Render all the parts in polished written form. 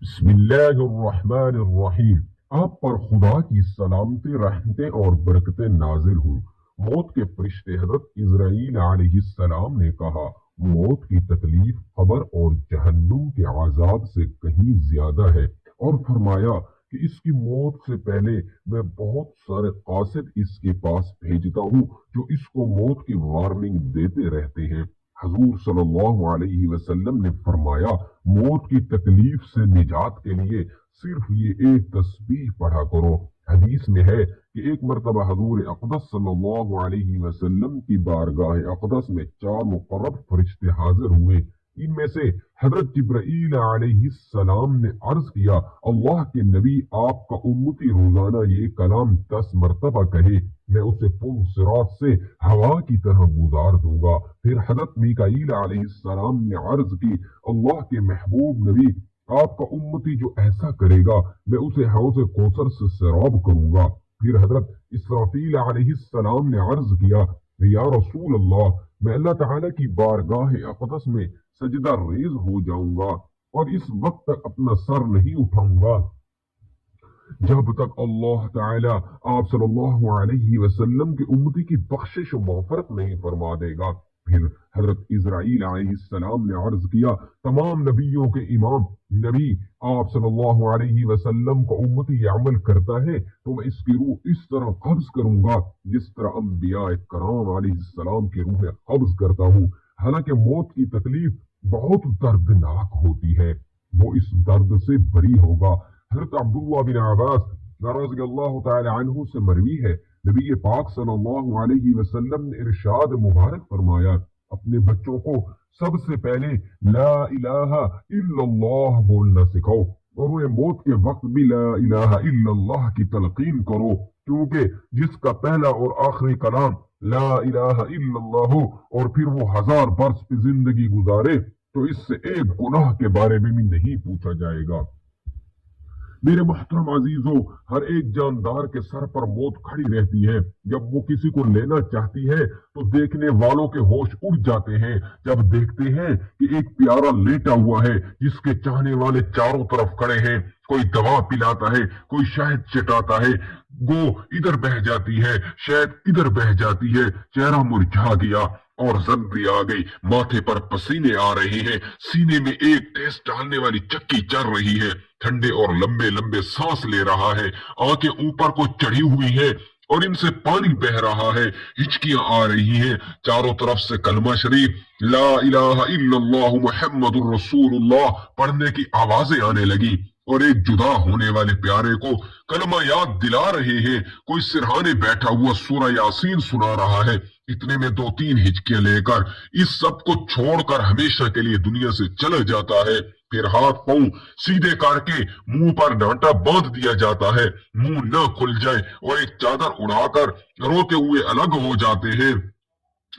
بسم اللہ الرحمن الرحیم۔ آپ پر خدا کی سلامتی، رحمتیں اور برکتیں نازل ہوں۔ موت کے فرشتے حضرت اسرائیل علیہ السلام نے کہا، موت کی تکلیف قبر اور جہنم کے عذاب سے کہیں زیادہ ہے، اور فرمایا کہ اس کی موت سے پہلے میں بہت سارے قاصد اس کے پاس بھیجتا ہوں جو اس کو موت کی وارننگ دیتے رہتے ہیں۔ حضور صلی اللہ علیہ وسلم نے فرمایا، موت کی تکلیف سے نجات کے لیے صرف یہ ایک تسبیح پڑھا کرو۔ حدیث میں ہے کہ ایک مرتبہ حضور اقدس صلی اللہ علیہ وسلم کی بارگاہ اقدس میں 4 مقرب فرشتے حاضر ہوئے۔ ان میں سے حضرت جبرائیل علیہ السلام نے عرض کیا، اللہ کے نبی، آپ کا امتی روزانہ یہ کلام 10 مرتبہ کہے، میں اسے پل صراط سے ہوا کی طرح گزار دوں گا۔ پھر حضرت میکائیل علیہ السلام نے عرض کی، اللہ کے محبوب نبی، آپ کا امتی جو ایسا کرے گا میں اسے حوض کوثر سے سیراب کروں گا۔ پھر حضرت اسرافیل علیہ السلام نے عرض کیا، یا رسول اللہ، میں اللہ تعالیٰ کی بارگاہ اقدس میں سجدہ ریز ہو جاؤں گا اور اس وقت تک اپنا سر نہیں اٹھاؤں گا جب تک اللہ تعالیٰ آپ صلی اللہ علیہ وسلم کی امتی کی بخشش و مغفرت نہیں فرما دے گا۔ پھر حضرت اسرائیل علیہ السلام نے عرض کیا، تمام نبیوں کے امام نبی آپ صلی اللہ علیہ وسلم کو امتی یہ عمل کرتا ہے تو میں اس کی روح اس طرح قبض کروں گا جس طرح انبیاء کرام علیہ السلام کی روح قبض کرتا ہوں۔ حالانکہ موت کی تکلیف بہت دردناک ہوتی ہے، وہ اس درد سے بری ہوگا۔ حضرت عبداللہ بن عباس رضی اللہ تعالی عنہ سے مروی ہے، نبی پاک صلی اللہ علیہ وسلم نے ارشاد مبارک فرمایا، اپنے بچوں کو سب سے پہلے لا الہ الا اللہ بولنا سکھاؤ، اور انہیں موت کے وقت بھی لا الہ الا اللہ کی تلقین کرو، کیونکہ جس کا پہلا اور آخری کلام لا الہ الا اللہ ہو اور پھر وہ 1000 برس پہ زندگی گزارے تو اس سے ایک گناہ کے بارے میں بھی نہیں پوچھا جائے گا۔ میرے محترم عزیزوں، ہر ایک جاندار کے سر پر موت کھڑی رہتی ہے۔ جب وہ کسی کو لینا چاہتی ہے تو دیکھنے والوں کے ہوش اڑ جاتے ہیں جب دیکھتے ہیں کہ ایک پیارا لیٹا ہوا ہے جس کے چاہنے والے چاروں طرف کھڑے ہیں، کوئی دوا پلاتا ہے، کوئی شہد چٹاتا ہے، گو ادھر بہہ جاتی ہے، شہد ادھر بہہ جاتی ہے، چہرہ مرجھا گیا اور زد بھی آ گئی، ماتھے پر پسینے آ رہے ہیں، سینے میں ایک تیز ڈالنے والی چکی چل رہی ہے، ٹھنڈے اور لمبے لمبے سانس لے رہا ہے، آنکھیں اوپر کو چڑھی ہوئی ہیں اور ان سے پانی بہ رہا ہے، ہچکیاں آ رہی ہیں، چاروں طرف سے کلمہ شریف لا الہ الا اللہ محمد الرسول اللہ پڑھنے کی آوازیں آنے لگی، اور ایک جدا ہونے والے پیارے کو کلمہ یاد دلا رہے ہیں، کوئی سرہانے بیٹھا ہوا سورہ یاسین سنا رہا ہے۔ اتنے میں 2-3 ہچکیاں لے کر اس سب کو چھوڑ کر ہمیشہ کے لیے دنیا سے چلا جاتا ہے۔ پھر ہاتھ پاؤں سیدھے کر کے منہ پر ڈانٹا باندھ دیا جاتا ہے، منہ نہ کھل جائے، اور ایک چادر اڑا کر روتے ہوئے الگ ہو جاتے ہیں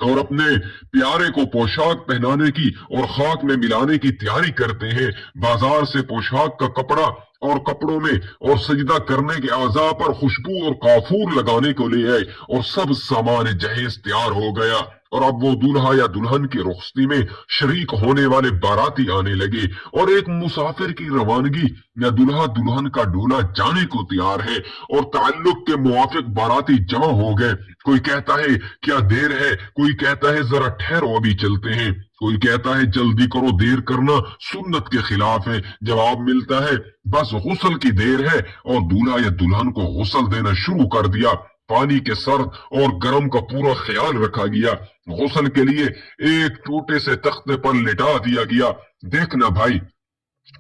اور اپنے پیارے کو پوشاک پہنانے کی اور خاک میں ملانے کی تیاری کرتے ہیں۔ بازار سے پوشاک کا کپڑا اور کپڑوں میں اور سجدہ کرنے کے اعضاء پر خوشبو اور کافور لگانے کو لے آئے، اور سب سامان جہیز تیار ہو گیا، اور اب وہ دولہا یا دلہن کی رخصتی میں شریک ہونے والے باراتی آنے لگے، اور ایک مسافر کی روانگی یا دولہا دلہن کا ڈولہ جانے کو تیار ہے، اور تعلق کے موافق باراتی جمع ہو گئے۔ کوئی کہتا ہے کیا دیر ہے، کوئی کہتا ہے ذرا ٹھہرو ابھی چلتے ہیں، کوئی کہتا ہے جلدی کرو، دیر کرنا سنت کے خلاف ہے۔ جواب ملتا ہے بس غسل کی دیر ہے، اور دولہا یا دلہن کو غسل دینا شروع کر دیا۔ پانی کے سرد اور گرم کا پورا خیال رکھا گیا، غسل کے لیے ایک ٹوٹے سے تختے پر لٹا دیا گیا۔ دیکھنا بھائی،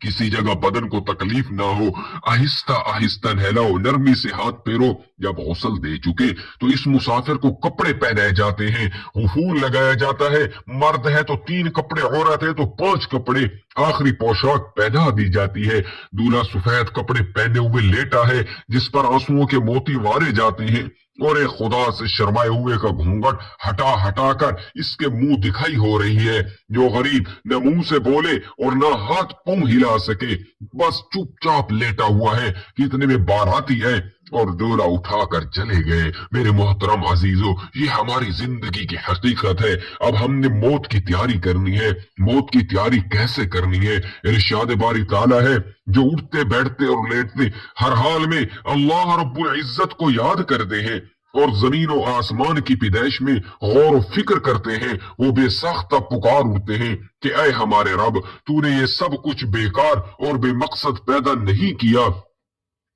کسی جگہ بدن کو تکلیف نہ ہو، آہستہ آہستہ نہلاؤ، نرمی سے ہاتھ پھیرو۔ جب غسل دے چکے تو اس مسافر کو کپڑے پہنائے جاتے ہیں، غفور لگایا جاتا ہے، مرد ہے تو 3 کپڑے، عورت ہے تو 5 کپڑے، آخری پوشاک پہنا دی جاتی ہے۔ دولہا سفید کپڑے پہنے ہوئے لیٹا ہے جس پر آنسوؤں کے موتی وارے جاتے ہیں، اور ایک خدا سے شرمائے ہوئے کا گھونگھٹ ہٹا ہٹا کر اس کے منہ دکھائی ہو رہی ہے۔ جو غریب نہ منہ سے بولے اور نہ ہاتھ پاؤں ہلا سکے، بس چپ چاپ لیٹا ہوا ہے کہ اتنے میں باراتی ہے، اور ڈولا اٹھا کر چلے گئے۔ میرے محترم عزیزو، یہ ہماری زندگی کی حقیقت ہے۔ اب ہم نے موت کی تیاری کرنی ہے۔ موت کی تیاری کیسے کرنی ہے؟ ارشاد باری تعالیٰ ہے، جو اٹھتے بیٹھتے اور لیٹتے ہر حال میں اللہ رب العزت کو یاد کرتے ہیں اور زمین و آسمان کی پیدائش میں غور و فکر کرتے ہیں، وہ بے ساختہ پکار اٹھتے ہیں کہ اے ہمارے رب، تو نے یہ سب کچھ بیکار اور بے مقصد پیدا نہیں کیا۔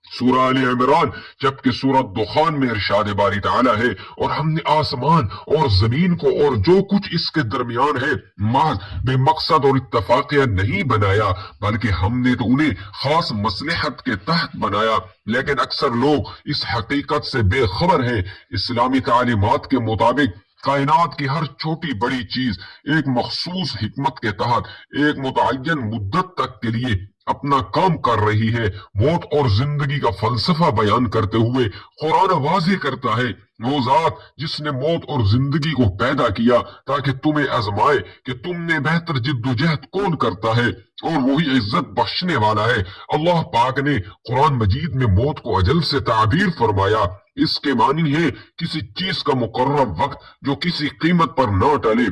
سورہ آل عمران جبکہ سورہ دخان میں ارشاد باری تعالیٰ ہے، اور ہم نے آسمان اور زمین کو اور جو کچھ اس کے درمیان ہے محض بے مقصد اور اتفاقیہ نہیں بنایا، بلکہ ہم نے تو انہیں خاص مصلحت کے تحت بنایا۔ لیکن اکثر لوگ اس حقیقت سے بے خبر ہیں۔ اسلامی تعلیمات کے مطابق کائنات کی ہر چھوٹی بڑی چیز ایک مخصوص حکمت کے تحت ایک متعین مدت تک کے لیے اپنا کام کر رہی ہے۔ موت اور زندگی کا فلسفہ بیان کرتے ہوئے قرآن واضح کرتا ہے، وہ ذات جس نے موت اور زندگی کو پیدا کیا تاکہ تمہیں آزمائے کہ تم نے بہتر جد و جہد کون کرتا ہے، اور وہی عزت بخشنے والا ہے۔ اللہ پاک نے قرآن مجید میں موت کو اجل سے تعبیر فرمایا۔ اس کے معنی ہے کسی چیز کا مقرر وقت جو کسی قیمت پر نہ ٹلے۔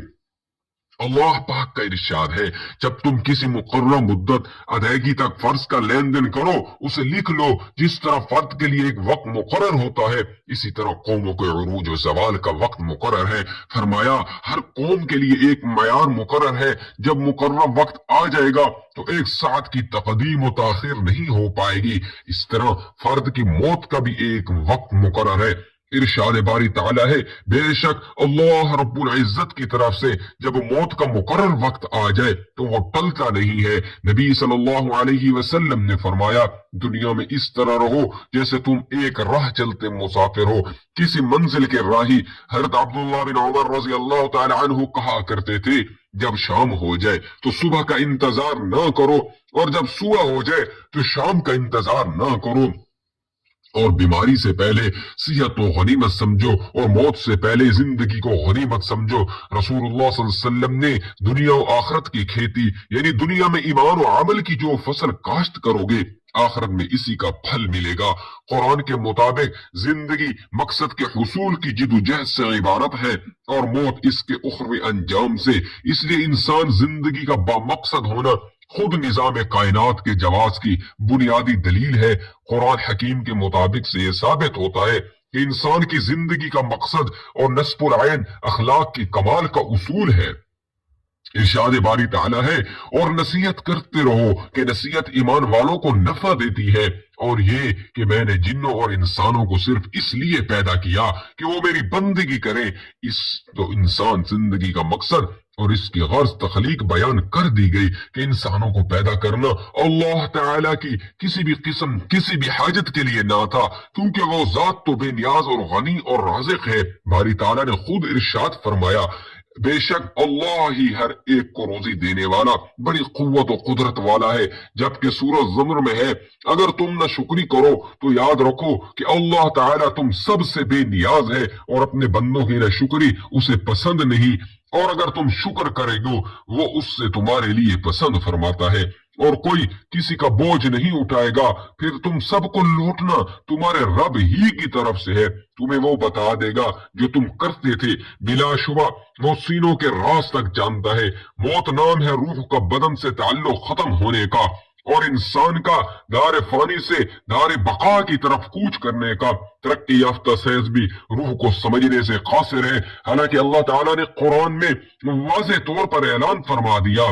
اللہ پاک کا ارشاد ہے، جب تم کسی مقررہ مدت ادائیگی تک فرض کا لین دین کرو، اسے لکھ لو۔ جس طرح فرد کے لیے ایک وقت مقرر ہوتا ہے، اسی طرح قوموں کے عروج و زوال کا وقت مقرر ہے۔ فرمایا ہر قوم کے لیے ایک معیار مقرر ہے، جب مقررہ وقت آ جائے گا تو ایک ساعت کی تقدیم و تاخیر نہیں ہو پائے گی۔ اس طرح فرد کی موت کا بھی ایک وقت مقرر ہے۔ ارشاد باری تعالیٰ ہے، بے شک اللہ رب العزت کی طرف سے جب موت کا مقرر وقت آ جائے تو وہ ٹلتا نہیں ہے۔ نبی صلی اللہ علیہ وسلم نے فرمایا، دنیا میں اس طرح رہو جیسے تم ایک راہ چلتے مسافر ہو، کسی منزل کے راہی۔ حضرت عبداللہ بن عمر رضی اللہ تعالی عنہ کہا کرتے تھے، جب شام ہو جائے تو صبح کا انتظار نہ کرو، اور جب صبح ہو جائے تو شام کا انتظار نہ کرو۔ اور بیماری سے پہلے صحت کو غنیمت سمجھو، اور موت سے پہلے زندگی کو غنیمت سمجھو۔ رسول اللہ صلی اللہ علیہ وسلم نے دنیا و آخرت کی کھیتی، یعنی دنیا میں ایمان و عمل کی جو فصل کاشت کرو گے، آخرت میں اسی کا پھل ملے گا۔ قرآن کے مطابق زندگی مقصد کے حصول کی جد و جہد سے عبارت ہے، اور موت اس کے اخروی انجام سے۔ اس لیے انسان زندگی کا بامقصد ہونا خود نظام کائنات کے جواز کی بنیادی دلیل ہے۔ قرآن حکیم کے مطابق سے یہ ثابت ہوتا ہے کہ انسان کی زندگی کا مقصد اور نصب العین اخلاق کی کمال کا اصول ہے۔ ارشاد باری تعالیٰ ہے، اور نصیحت کرتے رہو کہ نصیحت ایمان والوں کو نفع دیتی ہے، اور یہ کہ میں نے جنوں اور انسانوں کو صرف اس لیے پیدا کیا کہ وہ میری بندگی کریں۔ اس تو انسان زندگی کا مقصد اور اس کی غرض تخلیق بیان کر دی گئی کہ انسانوں کو پیدا کرنا اللہ تعالیٰ کی کسی بھی قسم کسی بھی حاجت کے لیے نہ تھا، کیونکہ وہ ذات تو بے نیاز اور غنی اور رازق ہے۔ باری تعالیٰ نے خود ارشاد فرمایا، بے شک اللہ ہی ہر ایک کو روزی دینے والا بڑی قوت و قدرت والا ہے۔ جبکہ سورہ زمر میں ہے، اگر تم نہ شکری کرو تو یاد رکھو کہ اللہ تعالیٰ تم سب سے بے نیاز ہے، اور اپنے بندوں کی نہ شکری اسے پسند نہیں، اور اگر تم شکر کرے گو وہ اس سے تمہارے لیے پسند فرماتا ہے۔ اور کوئی کسی کا بوجھ نہیں اٹھائے گا، پھر تم سب کو لوٹنا تمہارے رب ہی کی طرف سے ہے۔ تمہیں وہ بتا دے گا جو تم کرتے تھے، بلا شبہ وہ سینوں کے راز تک جانتا ہے۔ موت نام ہے روح کا بدن سے تعلق ختم ہونے کا، اور انسان کا دار فانی سے دار بقا کی طرف کوچ کرنے کا۔ ترقی یافتہ سائنس بھی روح کو سمجھنے سے قاصر ہے، حالانکہ اللہ تعالیٰ نے قرآن میں واضح طور پر اعلان فرما دیا،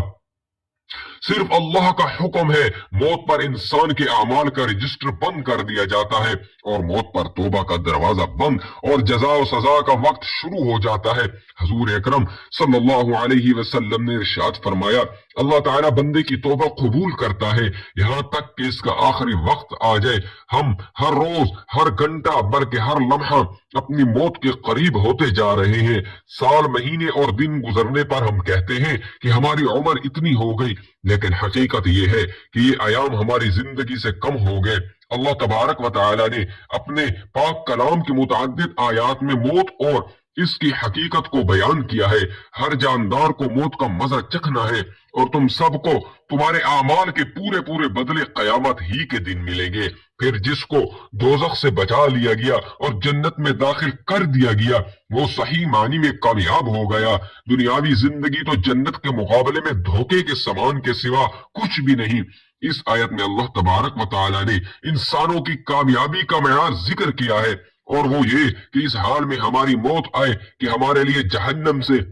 صرف اللہ کا حکم ہے، موت پر انسان کے اعمال کا رجسٹر بند کر دیا جاتا ہے، اور موت پر توبہ کا دروازہ بند اور جزا و سزا کا وقت شروع ہو جاتا ہے۔ حضور اکرم صلی اللہ علیہ وسلم نے ارشاد فرمایا، اللہ تعالیٰ بندے کی توبہ قبول کرتا ہے یہاں تک کہ اس کا آخری وقت آ جائے۔ ہم ہر روز ہر گھنٹہ بلکہ ہر لمحہ اپنی موت کے قریب ہوتے جا رہے ہیں۔ سال مہینے اور دن گزرنے پر ہم کہتے ہیں کہ ہماری عمر اتنی ہو گئی، لیکن حقیقت یہ ہے کہ یہ ایام ہماری زندگی سے کم ہو گئے۔ اللہ تبارک و تعالی نے اپنے پاک کلام کے متعدد آیات میں موت اور اس کی حقیقت کو بیان کیا ہے۔ ہر جاندار کو موت کا مزہ چکھنا ہے اور تم سب کو تمہارے اعمال کے پورے پورے بدلے قیامت ہی کے دن ملیں گے۔ پھر جس کو دوزخ سے بچا لیا گیا اور جنت میں داخل کر دیا گیا وہ صحیح معنی میں کامیاب ہو گیا۔ دنیاوی زندگی تو جنت کے مقابلے میں دھوکے کے سامان کے سوا کچھ بھی نہیں۔ اس آیت میں اللہ تبارک و تعالی نے انسانوں کی کامیابی کا معیار ذکر کیا ہے، اور وہ یہ کہ اس حال میں ہماری موت آئے کہ ہمارے لیے جہنم سے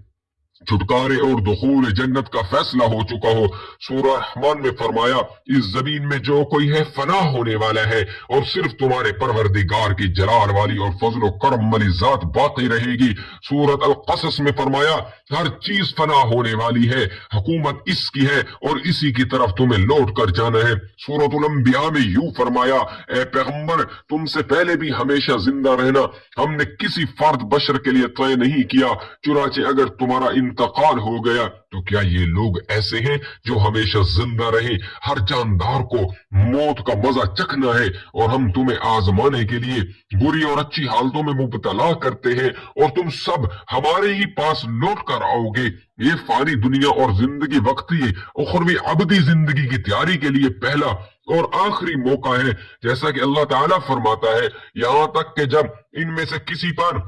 چھٹکارے اور دخول جنت کا فیصلہ ہو چکا ہو۔ سورہ رحمان میں فرمایا اس زمین میں جو کوئی ہے فنا ہونے والا ہے اور صرف تمہارے پروردگار کی جلال والی اور فضل و کرم والی ذات باقی رہے گی۔ سورۃ القصص میں فرمایا ہر چیز فنا ہونے والی ہے، حکومت اس کی ہے اور اسی کی طرف تمہیں لوٹ کر جانا ہے۔ سورۃ الانبیاء میں یوں فرمایا اے پیغمبر تم سے پہلے بھی ہمیشہ زندہ رہنا ہم نے کسی فرد بشر کے لیے طے نہیں کیا، چنانچہ اگر تمہارا انتقال ہو گیا تو کیا یہ لوگ ایسے ہیں جو ہمیشہ زندہ رہیں؟ ہر جاندار کو موت کا مزہ چکھنا ہے اور ہم تمہیں آزمانے کے لیے بری اور اچھی حالتوں میں مبتلا کرتے ہیں اور تم سب ہمارے ہی پاس لوٹ کر آؤ گے۔ یہ فانی دنیا اور زندگی وقتی اخروی ابدی زندگی کی تیاری کے لیے پہلا اور آخری موقع ہے، جیسا کہ اللہ تعالیٰ فرماتا ہے یہاں تک کہ جب ان میں سے کسی پر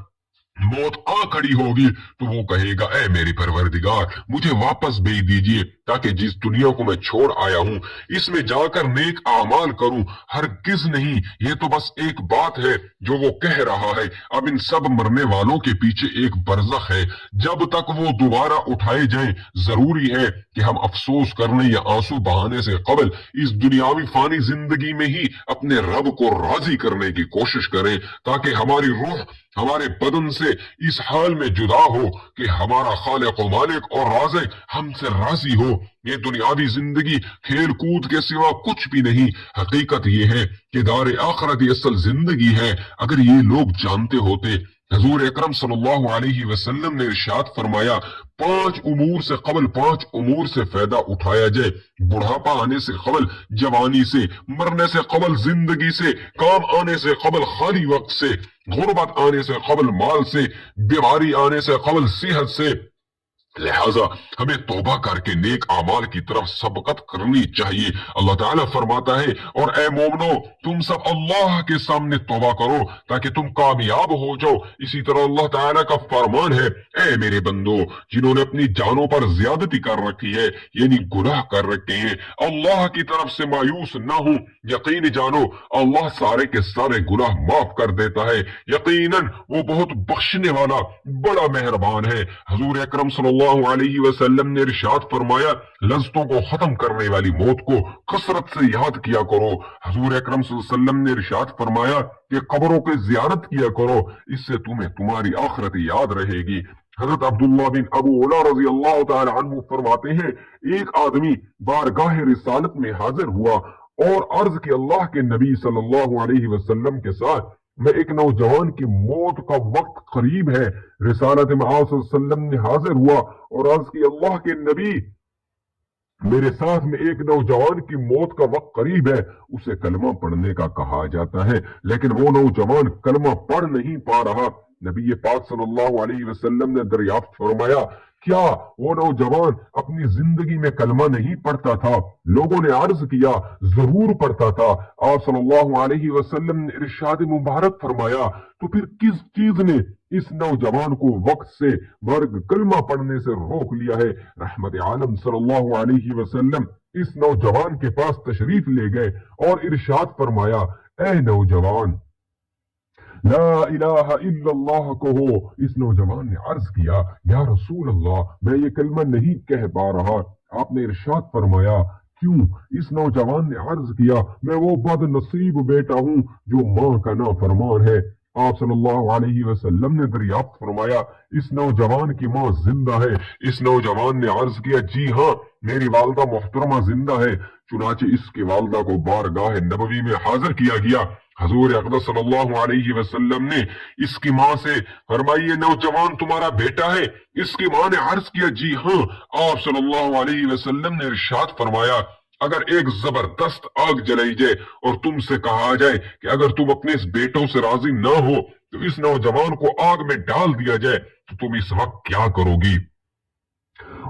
موت آ کھڑی ہوگی تو وہ کہے گا اے میری پروردگار مجھے واپس بھیج دیجئے تاکہ جس دنیا کو میں چھوڑ آیا ہوں اس میں جا کر نیک اعمال کروں۔ ہرگز نہیں، یہ تو بس ایک بات ہے جو وہ کہہ رہا ہے۔ اب ان سب مرنے والوں کے پیچھے ایک برزخ ہے، جب تک وہ دوبارہ اٹھائے جائیں ضروری ہے کہ ہم افسوس کرنے یا آنسو بہانے سے قبل اس دنیاوی فانی زندگی میں ہی اپنے رب کو راضی کرنے کی کوشش کریں تاکہ ہماری روح ہمارے بدن سے اس حال میں جدا ہو کہ ہمارا خالق و مالک اور رازق ہم سے راضی ہو۔ یہ دنیاوی زندگی کھیل کود کے سوا کچھ بھی نہیں۔ حقیقت یہ ہے کہ دار آخرت اصل زندگی ہے۔ اگر یہ لوگ جانتے ہوتے، حضور اکرم صلی اللہ علیہ وسلم نے ارشاد فرمایا 5 امور سے قبل 5 امور سے فائدہ اٹھایا جائے، بڑھاپا آنے سے قبل جوانی سے، مرنے سے قبل زندگی سے، کام آنے سے قبل خالی وقت سے، غربت آنے سے قبل مال سے، بیماری آنے سے قبل صحت سے، لہذا ہمیں توبہ کر کے نیک اعمال کی طرف سبقت کرنی چاہیے۔ اللہ تعالیٰ فرماتا ہے اور اے مومنو تم سب اللہ کے سامنے توبہ کرو تاکہ تم کامیاب ہو جاؤ۔ اسی طرح اللہ تعالیٰ کا فرمان ہے اے میرے بندو جنہوں نے اپنی جانوں پر زیادتی کر رکھی ہے یعنی گناہ کر رکھے ہیں، اللہ کی طرف سے مایوس نہ ہوں، یقین جانو اللہ سارے کے سارے گناہ معاف کر دیتا ہے، یقیناً وہ بہت بخشنے والا بڑا مہربان ہے۔ حضور اکرم صلی اللہ علیہ وسلم نے ارشاد فرمایا لذتوں کو ختم کرنے والی موت کو کثرت سے یاد کیا کرو۔ حضور اکرم صلی اللہ علیہ وسلم نے ارشاد فرمایا کہ قبروں کی زیارت کیا کرو، اس سے تمہیں تمہاری آخرت یاد رہے گی۔ حضرت عبداللہ بن ابو علا رضی اللہ تعالی عنہ فرماتے ہیں ایک آدمی بارگاہ رسالت میں حاضر ہوا اور عرض کی اللہ کے نبی صلی اللہ علیہ وسلم کے ساتھ میں ایک نوجوان کی موت کا وقت قریب ہے۔ رسالت معاذ صلی اللہ علیہ وسلم نے حاضر ہوا اور عرض کی اللہ کے نبی میرے ساتھ میں ایک نوجوان کی موت کا وقت قریب ہے، اسے کلمہ پڑھنے کا کہا جاتا ہے لیکن وہ نوجوان کلمہ پڑھ نہیں پا رہا۔ نبی پاک صلی اللہ علیہ وسلم نے دریافت فرمایا کیا وہ نوجوان اپنی زندگی میں کلمہ نہیں پڑھتا تھا؟ لوگوں نے عرض کیا ضرور پڑھتا تھا۔ آپ صلی اللہ علیہ وسلم نے ارشاد مبارک فرمایا تو پھر کس چیز نے اس نوجوان کو وقت سے مرگ کلمہ پڑھنے سے روک لیا ہے؟ رحمت عالم صلی اللہ علیہ وسلم اس نوجوان کے پاس تشریف لے گئے اور ارشاد فرمایا اے نوجوان لا الہ الا اللہ کہو۔ اس نوجوان نے عرض کیا یا رسول اللہ میں یہ کلمہ نہیں کہہ پا رہا۔ آپ نے ارشاد فرمایا کیوں؟ اس نوجوان نے عرض کیا میں وہ بد نصیب بیٹا ہوں جو ماں کا نافرمان ہے۔ آپ صلی اللہ علیہ وسلم نے دریافت فرمایا اس نوجوان کی ماں زندہ ہے؟ اس نوجوان نے عرض کیا جی ہاں میری والدہ محترمہ زندہ ہے۔ چنانچہ اس کی والدہ کو بارگاہ نبوی میں حاضر کیا گیا۔ حضور اقدس صلی اللہ علیہ وسلم نے اس کی ماں سے فرمایا نوجوان تمہارا بیٹا ہے؟ اس کی ماں نے عرض کیا جی ہاں۔ آپ صلی اللہ علیہ وسلم نے ارشاد فرمایا اگر ایک زبردست آگ جلائی جائے اور تم سے کہا جائے کہ اگر تم اپنے اس بیٹوں سے راضی نہ ہو تو اس نوجوان کو آگ میں ڈال دیا جائے تو تم اس وقت کیا کرو گی؟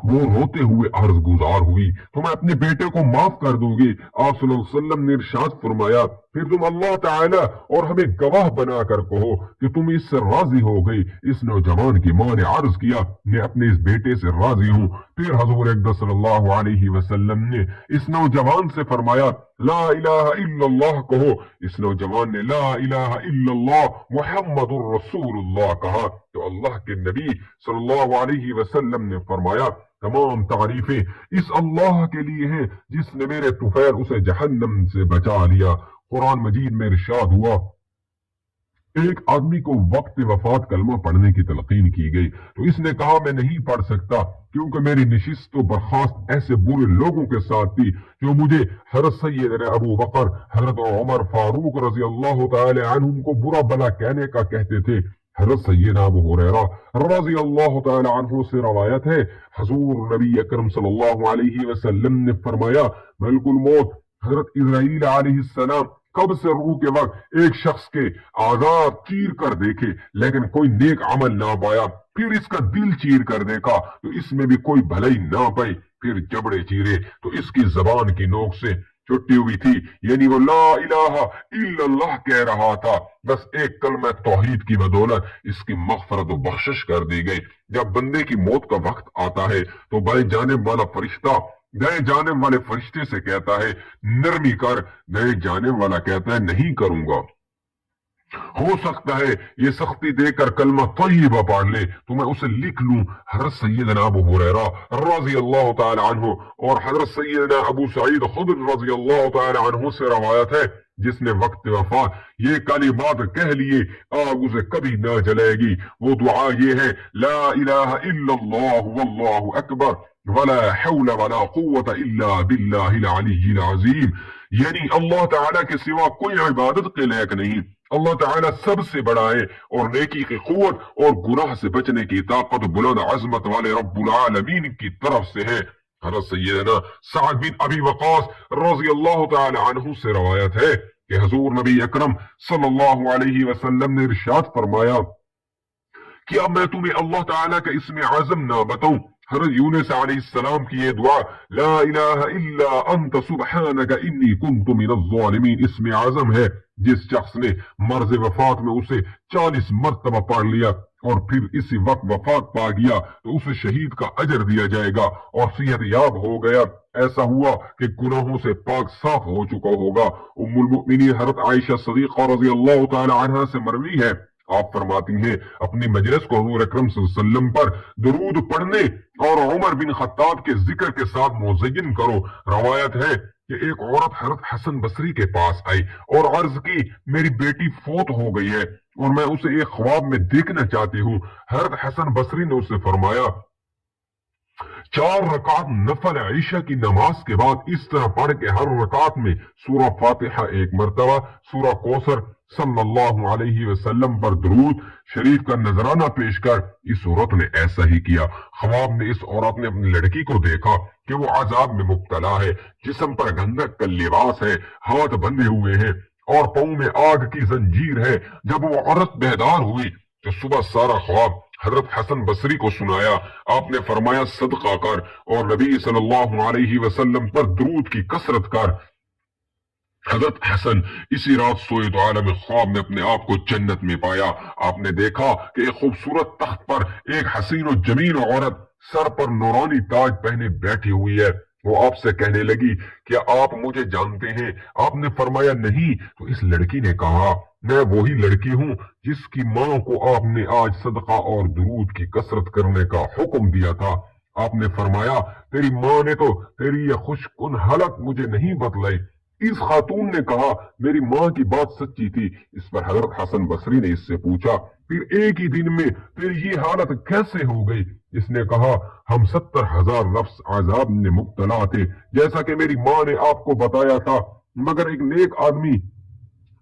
وہ روتے ہوئے عرض گزار ہوئی تو میں اپنے بیٹے کو معاف کر دوں گی۔ آپ صلی اللہ علیہ وسلم نے ارشاد فرمایا پھر تم اللہ تعالی اور ہمیں گواہ بنا کر کہو کہ تم اس سے راضی ہو گئی۔ اس نوجوان کی ماں نے عرض کیا میں اپنے اس بیٹے سے راضی ہوں۔ پھر حضور اقدس صلی اللہ علیہ وسلم نے اس نوجوان سے فرمایا لا الہ الا اللہ کہو۔ اس نوجوان نے لا الہ الا اللہ محمد الرسول اللہ کہا تو اللہ کے نبی صلی اللہ علیہ وسلم نے فرمایا تمام تعریفیں اس اللہ کے لیے ہیں جس نے میرے طفیل اسے جہنم سے بچا لیا۔ قرآن مجید میں ارشاد ہوا ایک آدمی کو وقت وفات کلمہ پڑھنے کی تلقین کی گئی تو اس نے کہا میں نہیں پڑھ سکتا کیونکہ میری نشست و برخاست ایسے برے لوگوں کے ساتھ تھی جو مجھے حضرت سیدنا ابو بکر، حضرت عمر فاروق رضی اللہ تعالی عنہم کو برا بلا کہنے کا کہتے تھے۔ حضرت سیدنا ابو ہریرہ رضی اللہ تعالی عنہ سے روایت ہے حضور نبی اکرم صلی اللہ علیہ وسلم نے فرمایا ملک الموت حضرت اسرائیل علیہ السلام قبض سے روح کے وقت ایک شخص کے اعضاء چیر کر دیکھے لیکن کوئی نیک عمل نہ پایا، پھر اس کا دل چیر کر دیکھا تو اس میں بھی کوئی بھلائی نہ پائی، پھر جبڑے چیرے تو اس کی زبان کی نوک سے چھٹی ہوئی تھی، یعنی وہ لا الہ الا اللہ کہہ رہا تھا، بس ایک کلمہ توحید کی بدولت اس کی مغفرت و بخشش کر دی گئی۔ جب بندے کی موت کا وقت آتا ہے تو بائیں جانب والا فرشتہ دائیں جانب والے فرشتے سے کہتا ہے نرمی کر، دائیں جانب والا کہتا ہے نہیں کروں گا۔ ہو سکتا ہے یہ سختی دے کر کلمہ طیبہ پڑھ لے تو میں اسے لکھ لوں۔ حضرت سیدنا ابو ہریرہ رضی اللہ تعالی عنہ اور حضرت سیدنا ابو سعید خدری رضی اللہ تعالی عنہ سے روایت ہے جس نے وقت وفات یہ کلمات کہہ لیے آگ اسے کبھی نہ جلائے گی۔ وہ دعا یہ ہے لا الہ الا اللہ واللہ اکبر ولا حول ولا قوة الا باللہ العلی العظیم، یعنی اللہ تعالیٰ کے سوا کوئی عبادت کے لائق نہیں، اللہ تعالیٰ سب سے بڑا ہے اور نیکی کی قوت اور گناہ سے بچنے کی طاقت بلند عظمت والے رب العالمین کی طرف سے ہے۔ حضرت سیدنا سعد بن ابی وقاص رضی اللہ تعالی عنہ سے روایت ہے کہ حضور نبی اکرم صلی اللہ علیہ وسلم نے ارشاد فرمایا کیا میں تمہیں اللہ تعالیٰ کا اسم اعظم نہ بتاؤں؟ حضرت یونس علیہ السلام کی یہ دعا لا الہ الا انت سبحانک انی کنت من الظالمین اسم اعظم ہے۔ جس شخص نے مرض وفات میں اسے 40 مرتبہ پڑھ لیا اور پھر اسی وقت وفات پا گیا تو اسے شہید کا اجر دیا جائے گا اور صحت یاب ہو گیا، ایسا ہوا کہ گناہوں سے پاک صاف ہو چکا ہوگا۔ ام المؤمنین حضرت عائشہ صدیقہ رضی اللہ تعالی عنہا سے مروی ہے آپ فرماتی ہیں اپنی مجلس کو حضور اکرم صلی اللہ علیہ وسلم پر درود پڑھنے اور عمر بن خطاب کے ذکر کے ساتھ مزین کرو۔ روایت ہے کہ ایک عورت حضرت حسن بصری کے پاس آئی اور عرض کی میری بیٹی فوت ہو گئی ہے اور میں اسے ایک خواب میں دیکھنا چاہتی ہوں۔ حضرت حسن بصری نے اسے فرمایا 4 رکعت نفل عشاء کی نماز کے بعد اس طرح پڑھ کے ہر رکعت میں سورہ فاتحہ 1 مرتبہ، سورہ کوثر صلی اللہ علیہ وسلم پر درود شریف کا نذرانہ پیش کر۔ اس عورت نے ایسا ہی کیا۔ خواب میں اس عورت نے اپنی لڑکی کو دیکھا کہ وہ عذاب میں مبتلا ہے، جسم پر گندک کا لباس ہے، ہاتھ بندھے ہوئے ہیں اور پاؤں میں آگ کی زنجیر ہے۔ جب وہ عورت بیدار ہوئی تو صبح سارا خواب حضرت حسن بصری کو سنایا۔ آپ نے فرمایا صدقہ کر اور نبی صلی اللہ علیہ وسلم پر درود کی کثرت کر۔ حضرت حسن اسی رات سوئے تو عالم خواب میں اپنے آپ کو جنت میں پایا۔ آپ نے دیکھا کہ ایک خوبصورت تخت پر ایک حسین و جمیل عورت سر پر نورانی تاج پہنے بیٹھی ہوئی ہے۔ وہ آپ سے کہنے لگی کیا آپ مجھے جانتے ہیں؟ آپ نے فرمایا نہیں۔ تو اس لڑکی نے کہا میں وہی لڑکی ہوں جس کی ماں کو آپ نے آج صدقہ اور درود کی کثرت کرنے کا حکم دیا تھا۔ آپ نے فرمایا تیری ماں نے تو تیری یہ خوش کن حالت مجھے نہیں بتلائی۔ اس خاتون نے کہا میری ماں کی بات سچی تھی۔ اس پر حضرت حسن بصری نے اس سے پوچھا پھر ایک ہی دن میں تیری یہ حالت کیسے ہو گئی؟ اس نے کہا ہم 70,000 نفس عذاب میں مبتلا تھے جیسا کہ میری ماں نے آپ کو بتایا تھا، مگر ایک نیک آدمی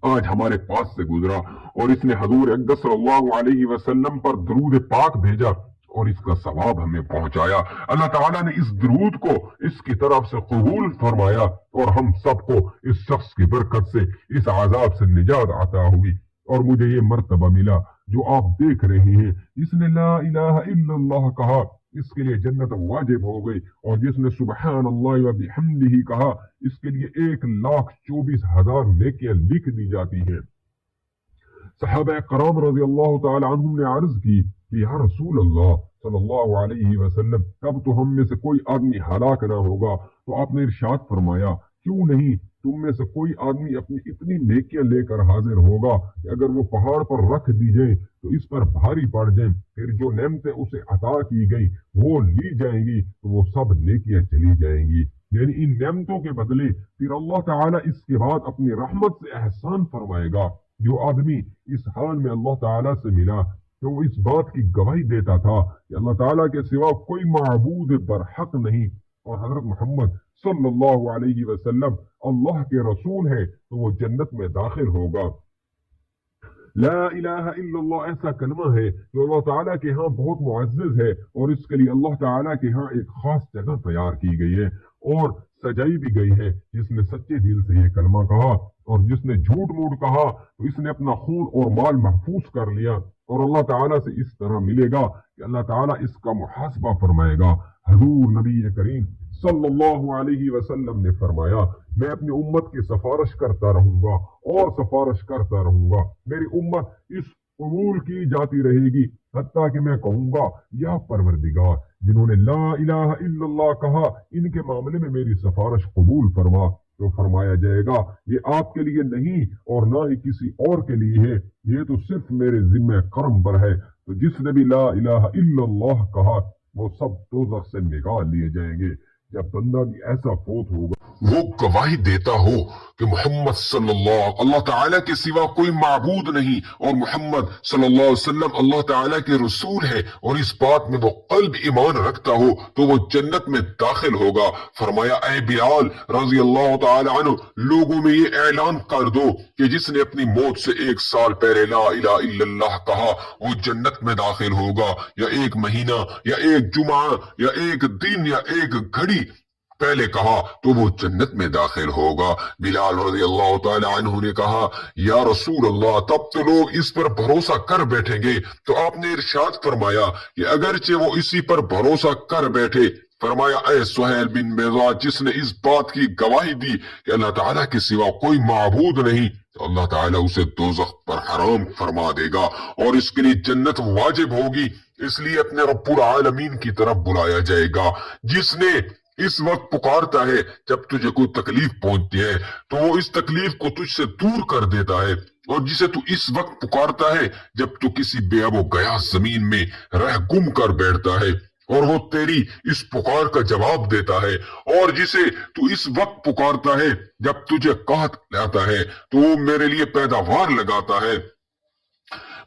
آج ہمارے پاس سے گزرا اور اس نے حضور اقدس صلی اللہ علیہ وسلم پر درود پاک بھیجا اور اس کا ثواب ہمیں پہنچایا۔ اللہ تعالیٰ نے اس درود کو اس کی طرف سے قبول فرمایا اور ہم سب کو اس شخص کی برکت سے اس عذاب سے نجات عطا ہوئی۔ اور مجھے یہ مرتبہ ملا جو آپ دیکھ رہے ہیں، جس نے لا الہ الا اللہ کہا اس کے لیے جنت واجب ہو گئی، اور جس نے سبحان اللہ و بحمدہ کہا اس کے لیے 1,24,000 نیکیاں لکھ دی جاتی ہیں۔ صحابہ کرام رضی اللہ تعالی عنہم نے عرض کی کہ یا رسول اللہ صلی اللہ علیہ وسلم، اب تو ہم میں سے کوئی آدمی ہلاک نہ ہوگا، تو آپ نے ارشاد فرمایا کیوں نہیں، تم میں سے کوئی آدمی اپنی اتنی نیکیاں لے کر حاضر ہوگا کہ اگر وہ پہاڑ پر رکھ دی جائیں تو اس پر بھاری پڑ جائیں، پھر جو نعمتیں اسے عطا کی گئی وہ لی جائیں گی تو وہ سب نیکیاں چلی جائیں گی۔ یعنی ان نعمتوں کے بدلے پھر اللہ تعالیٰ اس کے بعد اپنی رحمت سے احسان فرمائے گا۔ جو آدمی اس حال میں اللہ تعالیٰ سے ملا تو وہ اس بات کی گواہی دیتا تھا کہ اللہ تعالیٰ کے سوا کوئی معبود برحق نہیں، اور حضرت محمد صلی اللہ علیہ وسلم اللہ کے رسول ہے، تو وہ جنت میں داخل ہوگا۔ لا الہ الا اللہ ایسا کلمہ ہے جو اللہ تعالیٰ کے ہاں بہت معزز ہے، اور اس کے لیے اللہ تعالیٰ کے ہاں ایک خاص جگہ تیار کی گئی ہے اور سجائی بھی گئی ہے۔ جس نے سچے دل سے یہ کلمہ کہا اور جس نے جھوٹ موٹ کہا تو اس نے اپنا خون اور مال محفوظ کر لیا، اور اللہ تعالیٰ سے اس طرح ملے گا کہ اللہ تعالیٰ اس کا محاسبہ فرمائے گا۔ حضور نبی کریم صلی اللہ علیہ وسلم نے فرمایا میں اپنی امت کی سفارش کرتا رہوں گا اور سفارش کرتا رہوں گا، میری امت اس قبول کی جاتی رہے گی حتیٰ کہ میں کہوں گا یا پروردگار جنہوں نے لا الہ الا اللہ کہا ان کے معاملے میں میری سفارش قبول فرما، تو فرمایا جائے گا یہ آپ کے لیے نہیں اور نہ ہی کسی اور کے لیے ہے، یہ تو صرف میرے ذمہ کرم پر ہے۔ تو جس نے بھی لا الہ الا اللہ کہا وہ سب دوزخ سے نکال لیے جائیں گے۔ جب بندہ بھی ایسا فوت ہوگا وہ گواہی دیتا ہو کہ محمد صلی اللہ تعالیٰ کے سوا کوئی معبود نہیں اور محمد صلی اللہ علیہ وسلم اللہ تعالیٰ کے رسول ہے، اور اس بات میں وہ قلب ایمان رکھتا ہو تو وہ جنت میں داخل ہوگا۔ فرمایا اے بلال رضی اللہ تعالیٰ عنہ، لوگوں میں یہ اعلان کر دو کہ جس نے اپنی موت سے 1 سال پہلے لا الہ الا اللہ کہا وہ جنت میں داخل ہوگا، یا 1 مہینہ یا 1 جمعہ یا 1 دن یا 1 گھڑی پہلے کہا تو وہ جنت میں داخل ہوگا۔ بلال رضی اللہ تعالی عنہ نے کہا یا رسول اللہ، تب تو لوگ اس پر بھروسہ کر بیٹھیں گے، تو آپ نے ارشاد فرمایا کہ اگرچہ وہ اسی پر بھروسہ کر بیٹھے، فرمایا اے سہیل بن بیضاء، جس نے اس بات کی گواہی دی کہ اللہ تعالیٰ کے سوا کوئی معبود نہیں، تو اللہ تعالیٰ اسے دوزخ پر حرام فرما دے گا اور اس کے لیے جنت واجب ہوگی، اس لیے اپنے رب العالمین کی طرف بلایا جائے گا۔ جس نے اس وقت پکارتا ہے جب تجھے کوئی تکلیف پہنچتی ہے تو وہ اس تکلیف کو تجھ سے دور کر دیتا ہے، اور جسے تو اس وقت پکارتا ہے جب تو کسی بے آب و گیا زمین میں رہ گم کر بیٹھتا ہے اور وہ تیری اس پکار کا جواب دیتا ہے، اور جسے تو اس وقت پکارتا ہے جب تجھے قحط لاتا ہے تو وہ میرے لیے پیداوار لگاتا ہے۔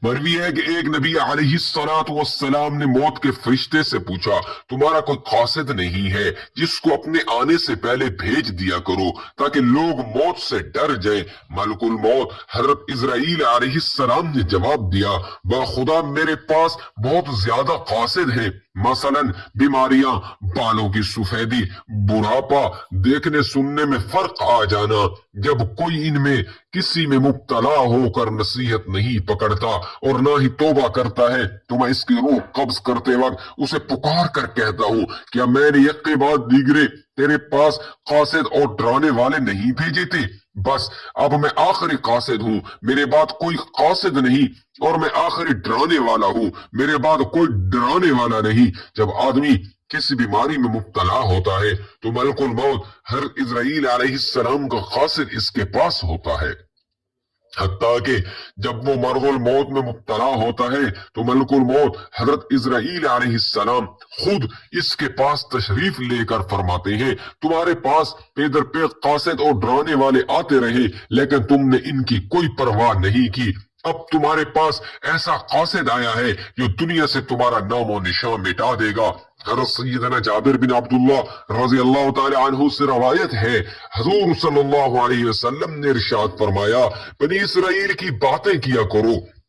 مروی ہے کہ ایک نبی علیہ السلام نے موت کے فرشتے سے پوچھا تمہارا کوئی قاصد نہیں ہے جس کو اپنے آنے سے پہلے بھیج دیا کرو تاکہ لوگ موت سے ڈر جائیں؟ ملک الموت حضرت اسرائیل علیہ السلام نے جواب دیا بخدا میرے پاس بہت زیادہ قاصد ہیں، مثلا بیماریاں، بالوں کی سفیدی، بڑھاپا، دیکھنے سننے میں فرق آ جانا۔ جب کوئی ان میں کسی میں مبتلا ہو کر نصیحت نہیں پکڑتا اور نہ ہی توبہ کرتا ہے تو میں اس کی روح قبض کرتے وقت اسے پکار کر کہتا ہوں کیا میں نے یک کے بعد دیگرے تیرے پاس قاصد اور ڈرانے والے نہیں بھیجے تھے؟ بس اب میں آخری قاصد ہوں، میرے بعد کوئی قاصد نہیں، اور میں آخری ڈرانے والا ہوں، میرے بعد کوئی ڈرانے والا نہیں۔ جب آدمی کسی بیماری میں مبتلا ہوتا ہے تو ملک الموت حضرت اسرائیل علیہ السلام کا قاصد اس کے پاس ہوتا ہے، حتیٰ کہ جب وہ مرض الموت میں مبتلا ہوتا ہے تو ملک الموت حضرت اسرائیل علیہ السلام خود اس کے پاس تشریف لے کر فرماتے ہیں تمہارے پاس پے در پے قاصد اور ڈرانے والے آتے رہے لیکن تم نے ان کی کوئی پرواہ نہیں کی، اب تمہارے پاس ایسا قاصد آیا ہے جو دنیا سے تمہارا نام و نشان مٹا دے گا۔ حضرت سیدنا جابر بن عبداللہ رضی اللہ تعالی عنہ سے روایت ہے حضور صلی اللہ علیہ وسلم نے ارشاد فرمایا بنی اسرائیل کی باتیں کیا کرو